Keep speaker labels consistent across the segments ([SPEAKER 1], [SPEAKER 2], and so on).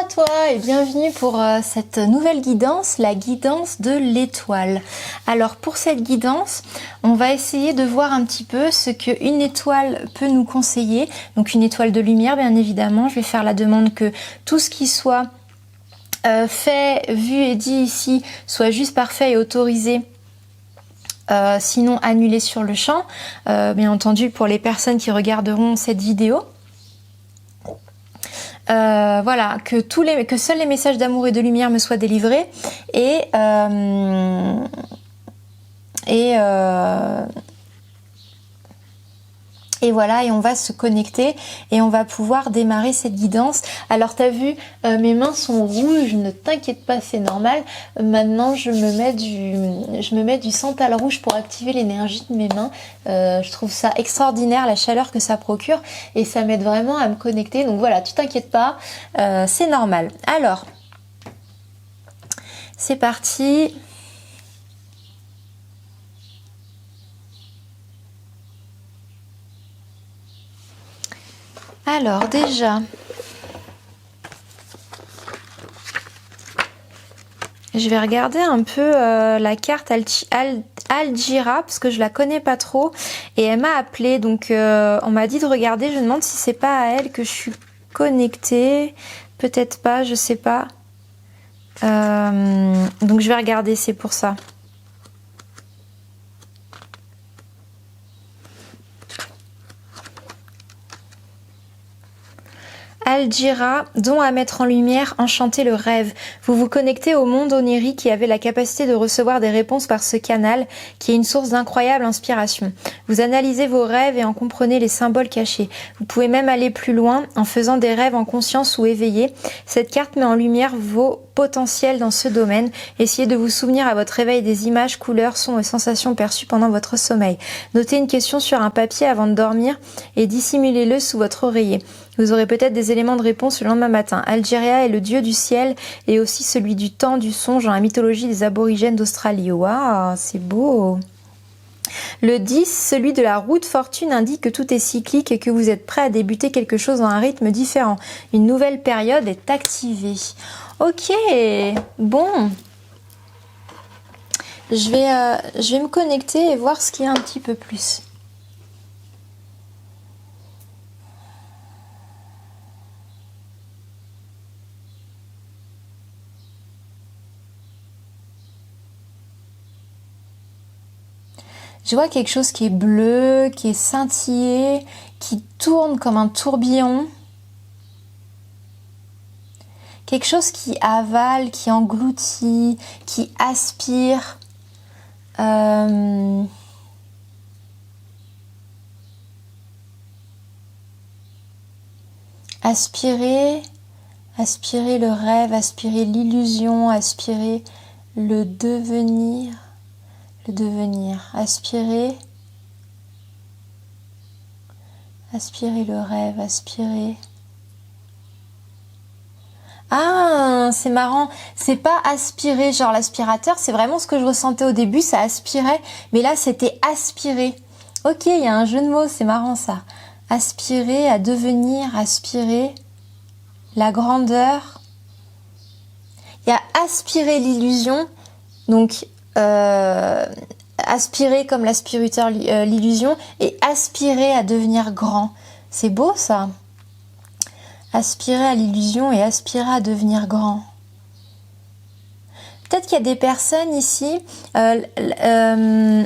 [SPEAKER 1] toi et bienvenue pour cette nouvelle guidance, la guidance de l'étoile. Alors pour cette guidance, on va essayer de voir un petit peu ce qu'une étoile peut nous conseiller. Donc une étoile de lumière bien évidemment, je vais faire la demande que tout ce qui soit fait, vu et dit ici soit juste parfait et autorisé. Sinon annulé sur le champ, bien entendu pour les personnes qui regarderont cette vidéo. Voilà, que seuls les messages d'amour et de lumière me soient délivrés et voilà, et on va se connecter et on va pouvoir démarrer cette guidance. Alors t'as vu, mes mains sont rouges, ne t'inquiète pas, c'est normal. Maintenant je me mets du santal rouge pour activer l'énergie de mes mains. Je trouve ça extraordinaire, la chaleur que ça procure, et ça m'aide vraiment à me connecter. Donc voilà, tu t'inquiètes pas, c'est normal. Alors, c'est parti. Alors déjà, je vais regarder un peu la carte Al-Jira parce que je la connais pas trop et elle m'a appelé, donc on m'a dit de regarder. Je me demande si c'est pas à elle que je suis connectée, peut-être pas, je sais pas. Donc je vais regarder, c'est pour ça. Al-Jira, don à mettre en lumière, enchanter le rêve. Vous vous connectez au monde onirique qui avait la capacité de recevoir des réponses par ce canal, qui est une source d'incroyable inspiration. Vous analysez vos rêves et en comprenez les symboles cachés. Vous pouvez même aller plus loin en faisant des rêves en conscience ou éveillés. Cette carte met en lumière vos potentiels dans ce domaine. Essayez de vous souvenir à votre réveil des images, couleurs, sons et sensations perçues pendant votre sommeil. Notez une question sur un papier avant de dormir et dissimulez-le sous votre oreiller. Vous aurez peut-être des éléments de réponse le lendemain matin. Al-Jira est le dieu du ciel et aussi celui du temps, du songe dans la mythologie des aborigènes d'Australie. Waouh, c'est beau! Le 10, celui de la roue de fortune, indique que tout est cyclique et que vous êtes prêt à débuter quelque chose dans un rythme différent. Une nouvelle période est activée. Ok, bon. Je vais me connecter et voir ce qu'il y a un petit peu plus. Je vois quelque chose qui est bleu, qui est scintillé, qui tourne comme un tourbillon. Quelque chose qui avale, qui engloutit, qui aspire. Aspirer le rêve, aspirer l'illusion, aspirer le devenir. Aspirer le rêve, aspirer. Ah, c'est marrant, c'est pas aspirer genre l'aspirateur, c'est vraiment ce que je ressentais au début, ça aspirait, mais là c'était aspirer. Ok, il y a un jeu de mots, c'est marrant ça. Aspirer à devenir, aspirer la grandeur. Il y a aspirer l'illusion, donc aspirer comme l'aspirateur l'illusion et aspirer à devenir grand. C'est beau ça. Aspirer à l'illusion et aspirer à devenir grand. Peut-être qu'il y a des personnes ici, on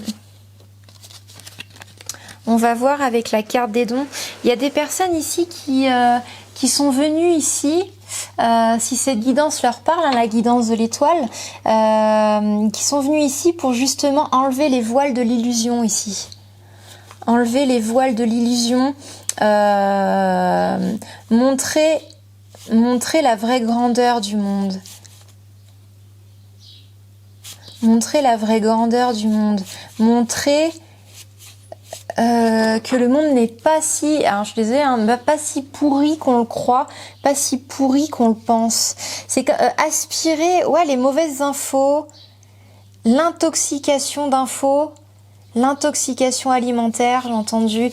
[SPEAKER 1] va voir avec la carte des dons, il y a des personnes ici qui sont venues ici, si cette guidance leur parle, hein, la guidance de l'étoile, qui sont venues ici pour justement enlever les voiles de l'illusion ici. Enlever les voiles de l'illusion, montrer la vraie grandeur du monde. Montrer la vraie grandeur du monde. Montrer que le monde n'est pas si, alors je disais, hein, pas si pourri qu'on le croit, pas si pourri qu'on le pense. C'est aspirer, ouais, les mauvaises infos, l'intoxication d'infos, l'intoxication alimentaire, j'ai entendu,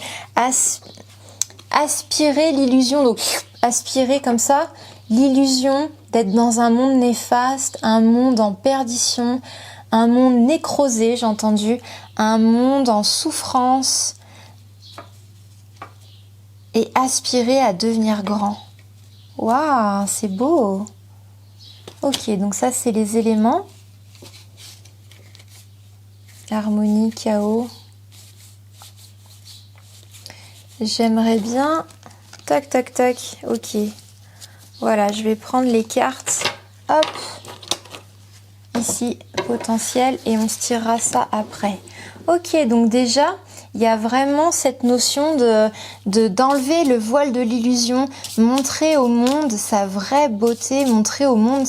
[SPEAKER 1] aspirer l'illusion, donc aspirer comme ça, l'illusion, d'être dans un monde néfaste, un monde en perdition, un monde nécrosé, j'ai entendu, un monde en souffrance, et aspirer à devenir grand. Waouh, c'est beau. Ok, donc ça c'est les éléments. Harmonie, chaos. J'aimerais bien... Tac, tac, tac. Ok. Voilà, je vais prendre les cartes. Hop. Ici, potentiel. Et on se tirera ça après. Ok, donc déjà, il y a vraiment cette notion d'enlever le voile de l'illusion, montrer au monde sa vraie beauté, montrer au monde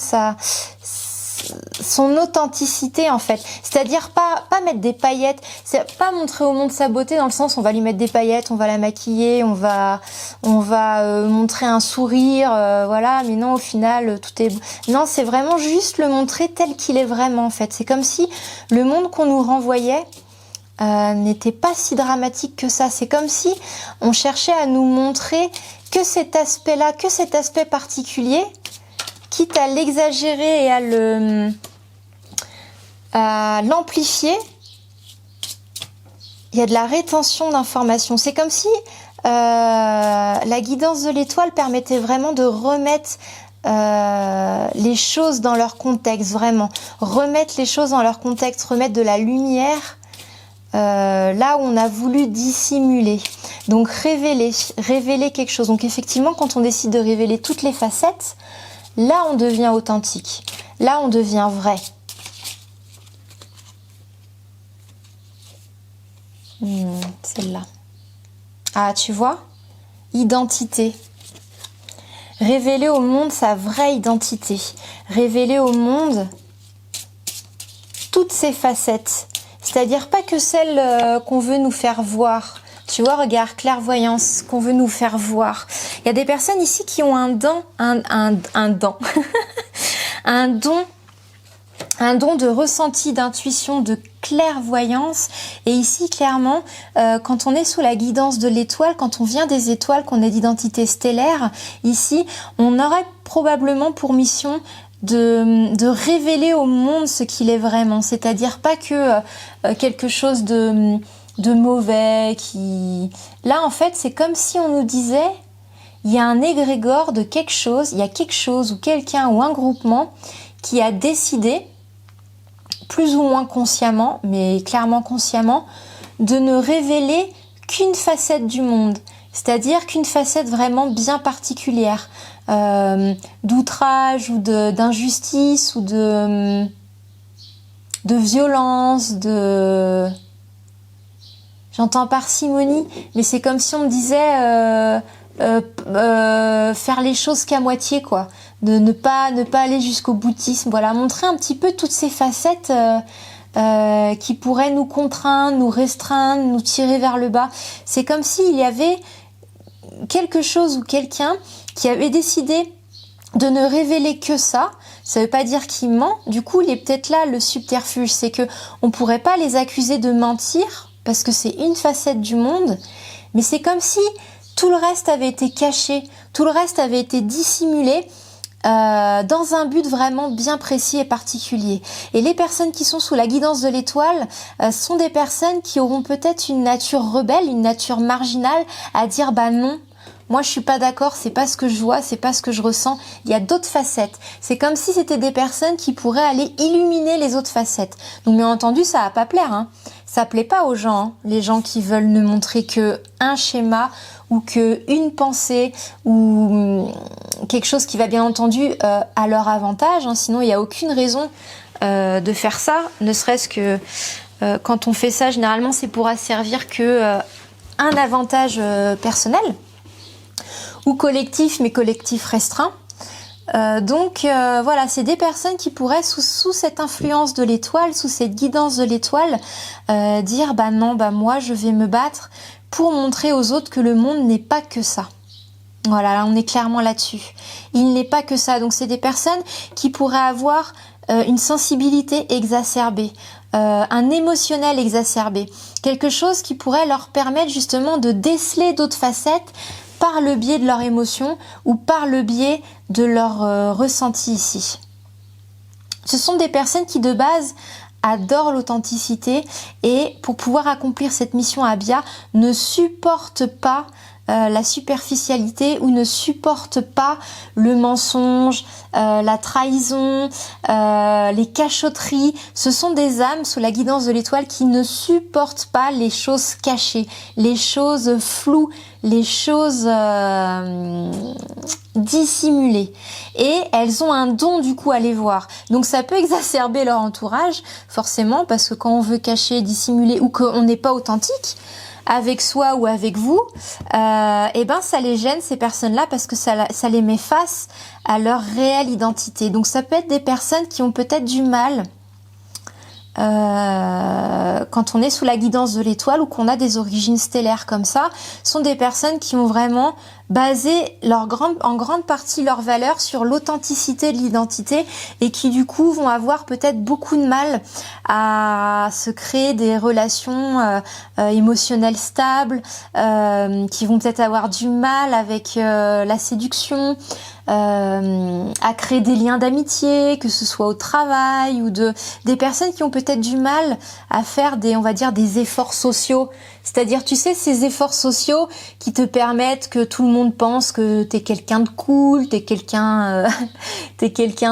[SPEAKER 1] son authenticité en fait. C'est-à-dire pas mettre des paillettes, c'est pas montrer au monde sa beauté dans le sens on va lui mettre des paillettes, on va la maquiller, on va montrer un sourire, voilà, mais non au final tout est... Non, c'est vraiment juste le montrer tel qu'il est vraiment en fait. C'est comme si le monde qu'on nous renvoyait n'était pas si dramatique que ça. C'est comme si on cherchait à nous montrer que cet aspect-là, que cet aspect particulier, quitte à l'exagérer et à l'amplifier, il y a de la rétention d'informations. C'est comme si la guidance de l'étoile permettait vraiment de remettre les choses dans leur contexte, vraiment. Remettre les choses dans leur contexte, remettre de la lumière là où on a voulu dissimuler. Donc révéler quelque chose. Donc effectivement, quand on décide de révéler toutes les facettes, là on devient authentique. Là on devient vrai. Celle-là. Ah, tu vois? Identité. Révéler au monde sa vraie identité. Révéler au monde toutes ses facettes. C'est-à-dire pas que celles qu'on veut nous faire voir. Tu vois, regarde, clairvoyance, qu'on veut nous faire voir. Il y a des personnes ici qui ont un don, un don de ressenti, d'intuition, de clairvoyance. Et ici, clairement, quand on est sous la guidance de l'étoile, quand on vient des étoiles, qu'on est d'identité stellaire, ici, on aurait probablement pour mission de révéler au monde ce qu'il est vraiment. C'est-à-dire pas que quelque chose de mauvais qui... Là, en fait, c'est comme si on nous disait, il y a un égrégore de quelque chose, il y a quelque chose ou quelqu'un ou un groupement qui a décidé, plus ou moins consciemment, mais clairement consciemment, de ne révéler qu'une facette du monde. C'est-à-dire qu'une facette vraiment bien particulière, d'outrage ou d'injustice ou de violence, J'entends parcimonie, mais c'est comme si on me disait faire les choses qu'à moitié, quoi. De ne pas aller jusqu'au boutisme. Voilà, montrer un petit peu toutes ces facettes qui pourraient nous contraindre, nous restreindre, nous tirer vers le bas. C'est comme s'il y avait quelque chose ou quelqu'un qui avait décidé de ne révéler que ça. Ça veut pas dire qu'il ment. Du coup, il est peut-être là le subterfuge. C'est que on pourrait pas les accuser de mentir parce que c'est une facette du monde. Mais c'est comme si tout le reste avait été caché, tout le reste avait été dissimulé dans un but vraiment bien précis et particulier. Et les personnes qui sont sous la guidance de l'étoile sont des personnes qui auront peut-être une nature rebelle, une nature marginale à dire bah non, moi je suis pas d'accord, c'est pas ce que je vois, c'est pas ce que je ressens, il y a d'autres facettes. C'est comme si c'était des personnes qui pourraient aller illuminer les autres facettes. Donc bien entendu ça va pas plaire, hein. Ça plaît pas aux gens, hein, les gens qui veulent ne montrer que un schéma ou que une pensée ou quelque chose qui va bien entendu à leur avantage, hein, sinon il n'y a aucune raison de faire ça, ne serait-ce que quand on fait ça, généralement c'est pour asservir que un avantage personnel ou collectif, mais collectif restreint. Donc voilà, c'est des personnes qui pourraient sous cette influence de l'étoile, sous cette guidance de l'étoile, dire bah non, bah moi je vais me battre pour montrer aux autres que le monde n'est pas que ça. Voilà, là on est clairement là-dessus. Il n'est pas que ça. Donc c'est des personnes qui pourraient avoir une sensibilité exacerbée, un émotionnel exacerbé, quelque chose qui pourrait leur permettre justement de déceler d'autres facettes par le biais de leurs émotions ou par le biais de leur ressenti ici. Ce sont des personnes qui de base adorent l'authenticité et pour pouvoir accomplir cette mission à bien ne supportent pas la superficialité ou ne supportent pas le mensonge, la trahison, les cachotteries. Ce sont des âmes sous la guidance de l'étoile qui ne supportent pas les choses cachées, les choses floues, les choses dissimulées. Et elles ont un don du coup à les voir. Donc ça peut exacerber leur entourage, forcément, parce que quand on veut cacher, dissimuler ou qu'on n'est pas authentique, avec soi ou avec vous, et ben ça les gêne ces personnes-là parce que ça les met face à leur réelle identité. Donc ça peut être des personnes qui ont peut-être du mal quand on est sous la guidance de l'étoile ou qu'on a des origines stellaires comme ça, sont des personnes qui ont vraiment basé en grande partie leur valeur sur l'authenticité de l'identité et qui du coup vont avoir peut-être beaucoup de mal à se créer des relations émotionnelles stables, qui vont peut-être avoir du mal avec la séduction, à créer des liens d'amitié, que ce soit au travail ou des personnes qui ont peut-être du mal à faire des efforts sociaux. C'est-à-dire, tu sais, ces efforts sociaux qui te permettent que tout le monde pense que t'es quelqu'un de cool, t'es quelqu'un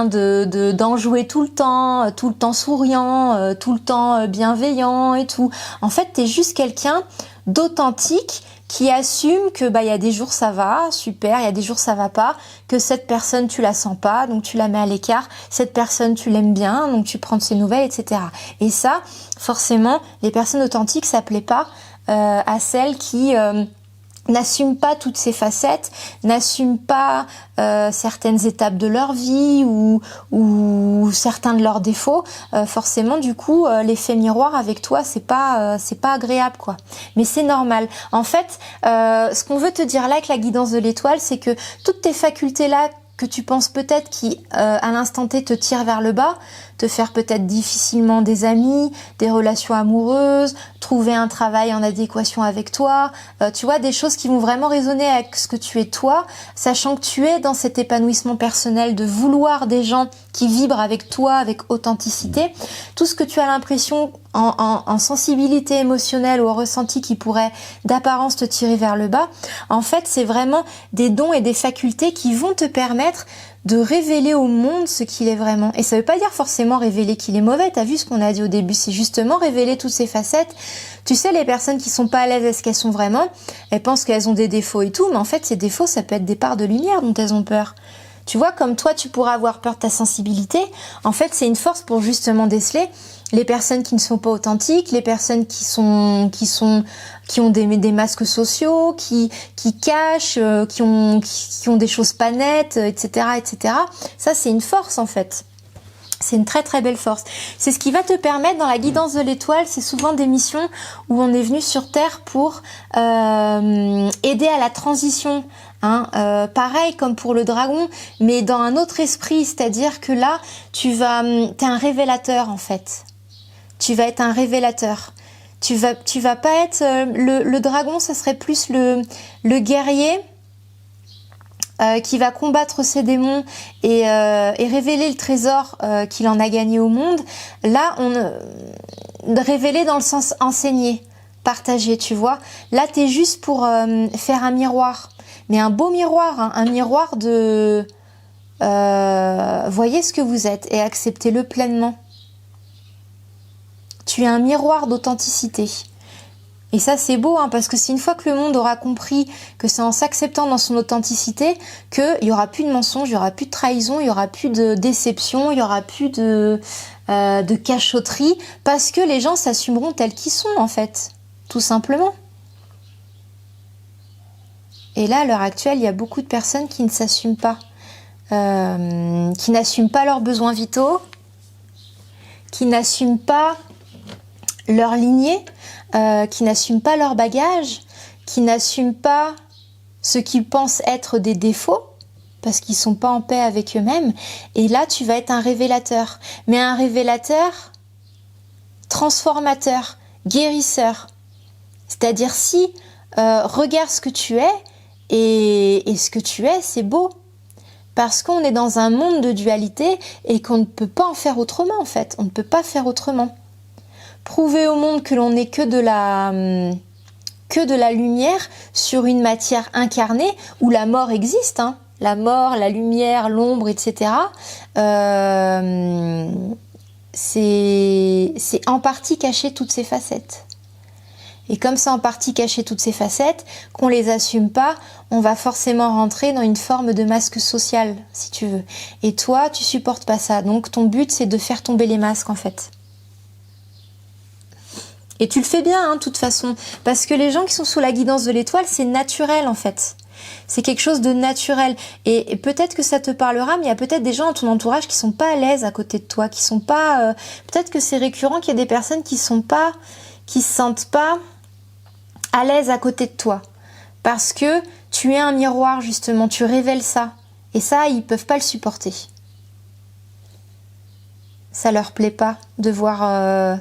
[SPEAKER 1] d'enjoué tout le temps souriant, tout le temps bienveillant et tout. En fait, t'es juste quelqu'un d'authentique qui assume que il y a des jours ça va, super, il y a des jours ça va pas, que cette personne tu la sens pas, donc tu la mets à l'écart, cette personne tu l'aimes bien, donc tu prends de ses nouvelles, etc. Et ça, forcément, les personnes authentiques, ça plaît pas à celles qui n'assument pas toutes ces facettes, n'assument pas certaines étapes de leur vie ou certains de leurs défauts. Forcément, du coup, l'effet miroir avec toi, c'est pas agréable, quoi. Mais c'est normal. En fait, ce qu'on veut te dire là avec la guidance de l'étoile, c'est que toutes tes facultés là que tu penses peut-être qui, à l'instant T, te tirent vers le bas, te faire peut-être difficilement des amis, des relations amoureuses, trouver un travail en adéquation avec toi, tu vois, des choses qui vont vraiment résonner avec ce que tu es toi, sachant que tu es dans cet épanouissement personnel de vouloir des gens qui vibrent avec toi, avec authenticité. Tout ce que tu as l'impression en sensibilité émotionnelle ou en ressenti qui pourrait d'apparence te tirer vers le bas, en fait, c'est vraiment des dons et des facultés qui vont te permettre de révéler au monde ce qu'il est vraiment. Et ça veut pas dire forcément révéler qu'il est mauvais, t'as vu ce qu'on a dit au début, c'est justement révéler toutes ces facettes. Tu sais, les personnes qui sont pas à l'aise, est-ce qu'elles sont vraiment, elles pensent qu'elles ont des défauts et tout, mais en fait, ces défauts, ça peut être des parts de lumière dont elles ont peur. Tu vois, comme toi, tu pourras avoir peur de ta sensibilité, en fait, c'est une force pour justement déceler les personnes qui ne sont pas authentiques, les personnes qui ont des masques sociaux, qui cachent, qui ont des choses pas nettes, etc., etc. Ça, c'est une force, en fait. C'est une très très belle force. C'est ce qui va te permettre, dans la guidance de l'étoile, c'est souvent des missions où on est venu sur Terre pour aider à la transition. Pareil comme pour le dragon, mais dans un autre esprit, c'est-à-dire que là, t'es un révélateur en fait. Tu vas être un révélateur. Tu vas pas être le dragon, ça serait plus le guerrier qui va combattre ses démons et révéler le trésor qu'il en a gagné au monde. Là, révéler dans le sens enseigner, partager, tu vois. Là, t'es juste pour faire un miroir, mais un beau miroir, hein, un miroir de voyez ce que vous êtes et acceptez-le pleinement. Tu es un miroir d'authenticité. Et ça, c'est beau, hein, parce que c'est une fois que le monde aura compris que c'est en s'acceptant dans son authenticité qu'il n'y aura plus de mensonges, il n'y aura plus de trahison, il n'y aura plus de déception, il n'y aura plus de cachotterie, parce que les gens s'assumeront tels qu'ils sont, en fait, tout simplement. Et là, à l'heure actuelle, il y a beaucoup de personnes qui ne s'assument pas, qui n'assument pas leurs besoins vitaux, qui n'assument pas leur lignée, qui n'assument pas leur bagage, qui n'assument pas ce qu'ils pensent être des défauts, parce qu'ils sont pas en paix avec eux-mêmes. Et là, tu vas être un révélateur. Mais un révélateur transformateur, guérisseur. C'est-à-dire regarde ce que tu es Et ce que tu es, c'est beau. Parce qu'on est dans un monde de dualité et qu'on ne peut pas en faire autrement, en fait. On ne peut pas faire autrement. Prouver au monde que l'on n'est que de la lumière sur une matière incarnée où la mort existe, hein. La mort, la lumière, l'ombre, etc. C'est en partie cacher toutes ces facettes. Et comme c'est en partie caché toutes ces facettes, qu'on les assume pas, on va forcément rentrer dans une forme de masque social, si tu veux. Et toi, tu supportes pas ça. Donc ton but, c'est de faire tomber les masques, en fait. Et tu le fais bien, hein, de toute façon. Parce que les gens qui sont sous la guidance de l'étoile, c'est naturel, en fait. C'est quelque chose de naturel. Et peut-être que ça te parlera, mais il y a peut-être des gens dans ton entourage qui sont pas à l'aise à côté de toi, qui sont pas... peut-être que c'est récurrent qu'il y a des personnes qui se sentent pas à l'aise à côté de toi. Parce que tu es un miroir, justement. Tu révèles ça. Et ça, ils peuvent pas le supporter. Ça leur plaît pas de voir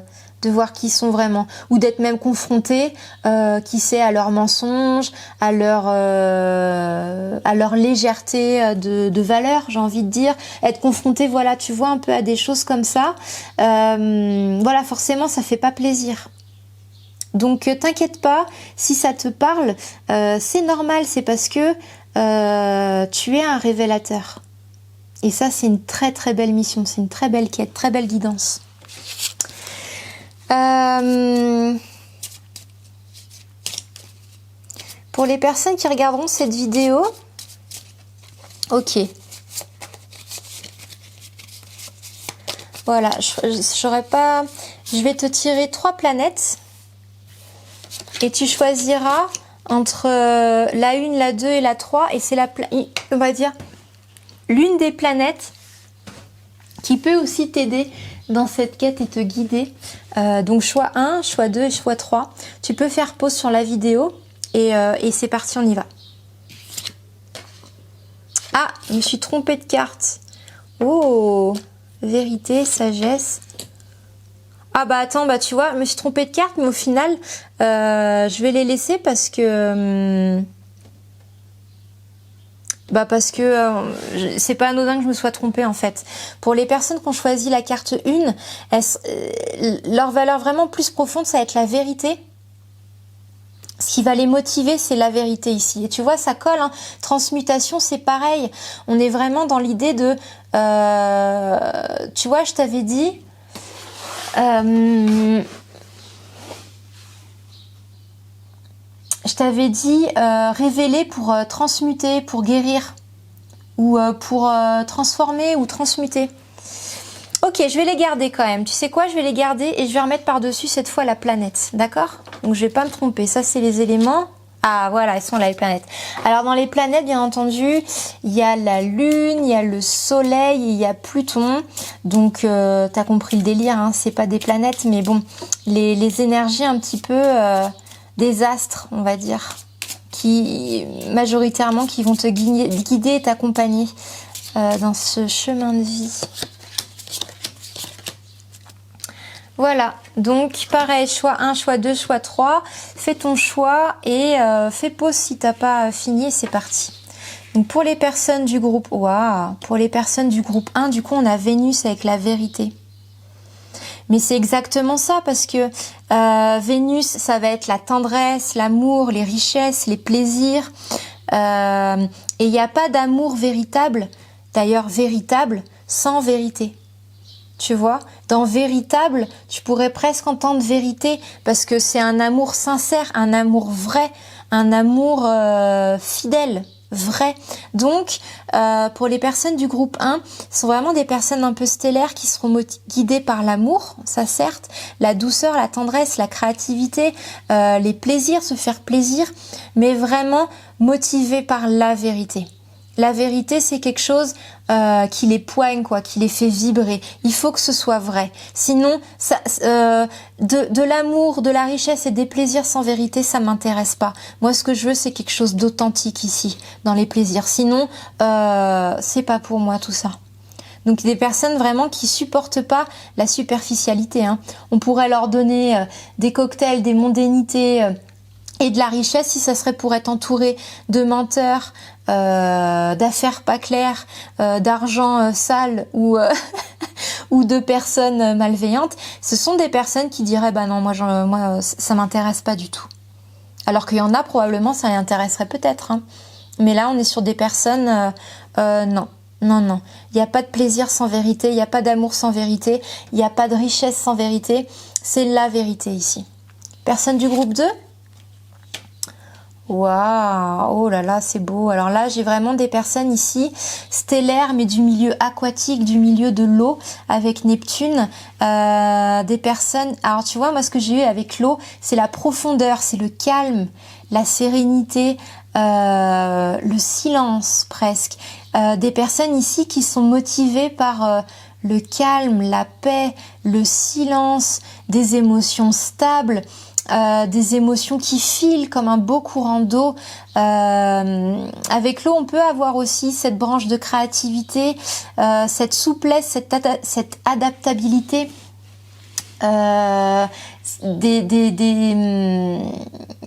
[SPEAKER 1] qui ils sont vraiment, ou d'être même confrontés, qui sait, à leurs mensonges, à leur légèreté de valeur, j'ai envie de dire, être confronté, voilà, tu vois, un peu à des choses comme ça, voilà, forcément, ça fait pas plaisir. Donc, t'inquiète pas, si ça te parle, c'est normal, c'est parce que tu es un révélateur. Et ça, c'est une très très belle mission, c'est une très belle quête, très belle guidance. Pour les personnes qui regarderont cette vidéo, ok. Voilà, je vais te tirer 3 planètes et tu choisiras entre la 1, la 2 et la 3 et c'est on va dire l'une des planètes qui peut aussi t'aider dans cette quête et te guider. Donc choix 1, choix 2 et choix 3. Tu peux faire pause sur la vidéo et c'est parti, on y va. Ah, je me suis trompée de carte. Oh, vérité, sagesse. Ah bah attends, bah tu vois, je me suis trompée de carte, mais au final, je vais les laisser parce que... c'est pas anodin que je me sois trompée en fait. Pour les personnes qui ont choisi la carte 1, leur valeur vraiment plus profonde, ça va être la vérité. Ce qui va les motiver, c'est la vérité ici. Et tu vois, ça colle, hein. Transmutation, c'est pareil. On est vraiment dans l'idée de... tu vois, je t'avais dit... je t'avais dit révéler pour transmuter, pour guérir, ou pour transformer ou transmuter. Ok, je vais les garder quand même. Tu sais quoi, je vais les garder et je vais remettre par-dessus cette fois la planète. D'accord? Donc je vais pas me tromper. Ça, c'est les éléments. Ah, voilà, elles sont là, les planètes. Alors, dans les planètes, bien entendu, il y a la Lune, il y a le Soleil, il y a Pluton. Donc, t'as compris le délire, hein, c'est pas des planètes, mais bon, les énergies un petit peu des astres, on va dire, qui majoritairement qui vont te guider et t'accompagner dans ce chemin de vie. Voilà, donc pareil, choix 1, choix 2, choix 3, fais ton choix et fais pause si t'as pas fini, c'est parti. Donc pour les personnes du groupe, pour les personnes du groupe 1, du coup on a Vénus avec la vérité. Mais c'est exactement ça parce que Vénus, ça va être la tendresse, l'amour, les richesses, les plaisirs. Et il n'y a pas d'amour véritable, d'ailleurs véritable, sans vérité. Tu vois, dans véritable, tu pourrais presque entendre vérité parce que c'est un amour sincère, un amour vrai, un amour fidèle, vrai. Donc, pour les personnes du groupe 1, ce sont vraiment des personnes un peu stellaires qui seront guidées par l'amour, ça certes, la douceur, la tendresse, la créativité, les plaisirs, se faire plaisir, mais vraiment motivées par la vérité. La vérité, c'est quelque chose qui les poigne, quoi, qui les fait vibrer. Il faut que ce soit vrai. Sinon, de l'amour, de la richesse et des plaisirs sans vérité, ça m'intéresse pas. Moi, ce que je veux, c'est quelque chose d'authentique ici, dans les plaisirs. Sinon, c'est pas pour moi tout ça. Donc, des personnes vraiment qui supportent pas la superficialité, hein. On pourrait leur donner des cocktails, des mondanités, Et de la richesse, si ça serait pour être entouré de menteurs, d'affaires pas claires, d'argent sale ou ou de personnes malveillantes, ce sont des personnes qui diraient bah non, moi ça m'intéresse pas du tout. Alors qu'il y en a probablement ça les intéresserait peut-être, hein. Mais là on est sur des personnes non. Non, il n'y a pas de plaisir sans vérité, il n'y a pas d'amour sans vérité, il n'y a pas de richesse sans vérité, c'est la vérité ici. Personne du groupe 2 ? Waouh, oh là là, c'est beau. Alors là, j'ai vraiment des personnes ici, stellaires, mais du milieu aquatique, du milieu de l'eau, avec Neptune. Des personnes... Alors tu vois, moi, ce que j'ai eu avec l'eau, c'est la profondeur, c'est le calme, la sérénité, le silence presque. Des personnes ici qui sont motivées par... le calme, la paix, le silence, des émotions stables, des émotions qui filent comme un beau courant d'eau. Avec l'eau, on peut avoir aussi cette branche de créativité, cette souplesse, cette adaptabilité.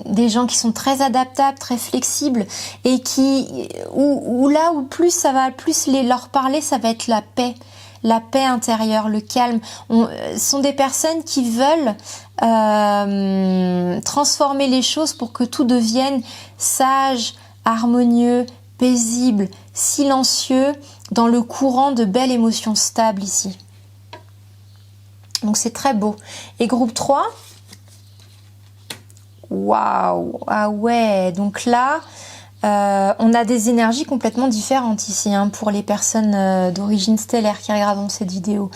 [SPEAKER 1] Des gens qui sont très adaptables, très flexibles et où là où plus ça va plus leur parler, ça va être la paix intérieure, le calme. Sont des personnes qui veulent transformer les choses pour que tout devienne sage, harmonieux, paisible, silencieux, dans le courant de belles émotions stables ici. Donc c'est très beau. Et groupe 3, waouh, ah ouais, donc là, on a des énergies complètement différentes ici, hein, pour les personnes d'origine stellaire qui regarderont cette vidéo.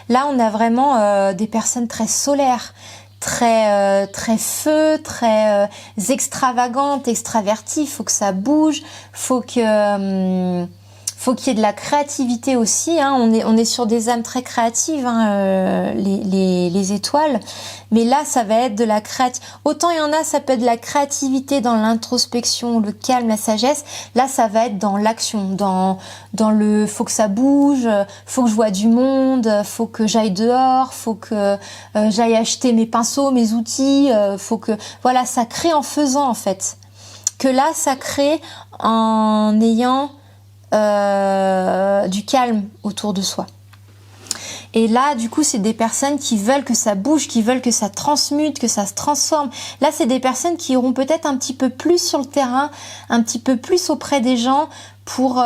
[SPEAKER 1] Là, on a vraiment des personnes très solaires, très feu, très extravagantes, extraverties. Faut que ça bouge, faut qu'il y ait de la créativité aussi, hein. On est sur des âmes très créatives, hein, les étoiles. Mais là, ça va être de la créativité. Autant il y en a, ça peut être de la créativité dans l'introspection, le calme, la sagesse. Là, ça va être dans l'action, dans le faut que ça bouge, faut que je vois du monde, faut que j'aille dehors, faut que j'aille acheter mes pinceaux, mes outils, faut que... Voilà, ça crée en faisant, en fait. Que là, ça crée en ayant... du calme autour de soi. Et là, du coup, c'est des personnes qui veulent que ça bouge, qui veulent que ça transmute, que ça se transforme. Là, c'est des personnes qui iront peut-être un petit peu plus sur le terrain, un petit peu plus auprès des gens pour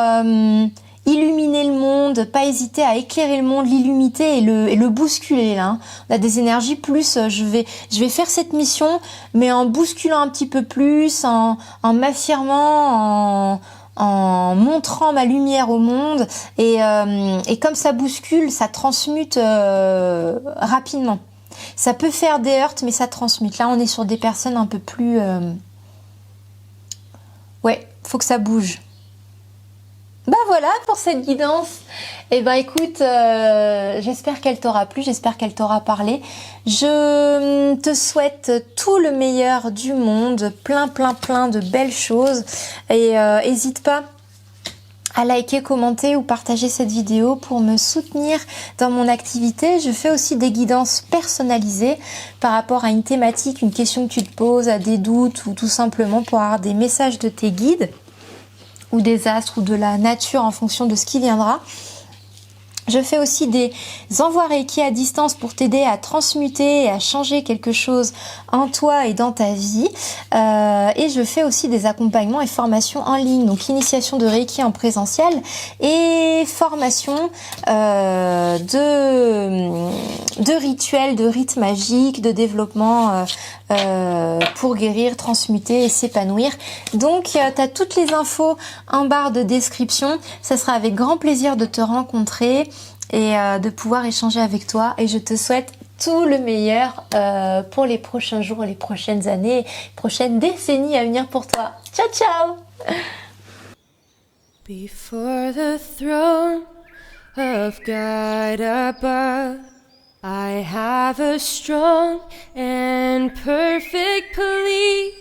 [SPEAKER 1] illuminer le monde, pas hésiter à éclairer le monde, l'illumiter et le bousculer. Là, hein. On a des énergies plus, je vais faire cette mission, mais en bousculant un petit peu plus, en m'affirmant, en montrant ma lumière au monde et comme ça bouscule, ça transmute rapidement. Ça peut faire des heurts, mais ça transmute. Là, on est sur des personnes un peu plus... Ouais, faut que ça bouge. Bah voilà pour cette guidance. Eh ben écoute, j'espère qu'elle t'aura plu, j'espère qu'elle t'aura parlé. Je te souhaite tout le meilleur du monde, plein de belles choses. Et n'hésite pas à liker, commenter ou partager cette vidéo pour me soutenir dans mon activité. Je fais aussi des guidances personnalisées par rapport à une thématique, une question que tu te poses, à des doutes ou tout simplement pour avoir des messages de tes guides ou des astres ou de la nature en fonction de ce qui viendra. Je fais aussi des envois Reiki à distance pour t'aider à transmuter et à changer quelque chose en toi et dans ta vie. Et je fais aussi des accompagnements et formations en ligne. Donc initiation de Reiki en présentiel et formation de rituels, de rites magiques, de développement pour guérir, transmuter et s'épanouir. Donc tu as toutes les infos en barre de description. Ça sera avec grand plaisir de te rencontrer et de pouvoir échanger avec toi. Et je te souhaite tout le meilleur pour les prochains jours, les prochaines années, prochaines décennies à venir pour toi. Ciao, ciao!
[SPEAKER 2] Before the throne of God above, I have a strong and perfect plea,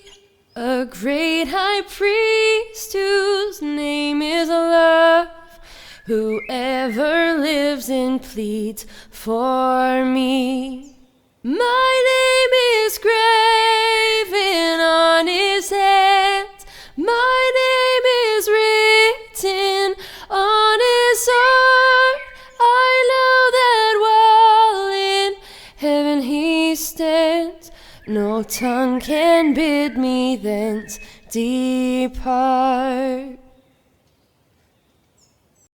[SPEAKER 2] a great high priest whose name is love, whoever lives and pleads for me. My name is graven written on his hands. My name is written on his heart. I know that while in heaven he stands, no tongue can bid me thence depart.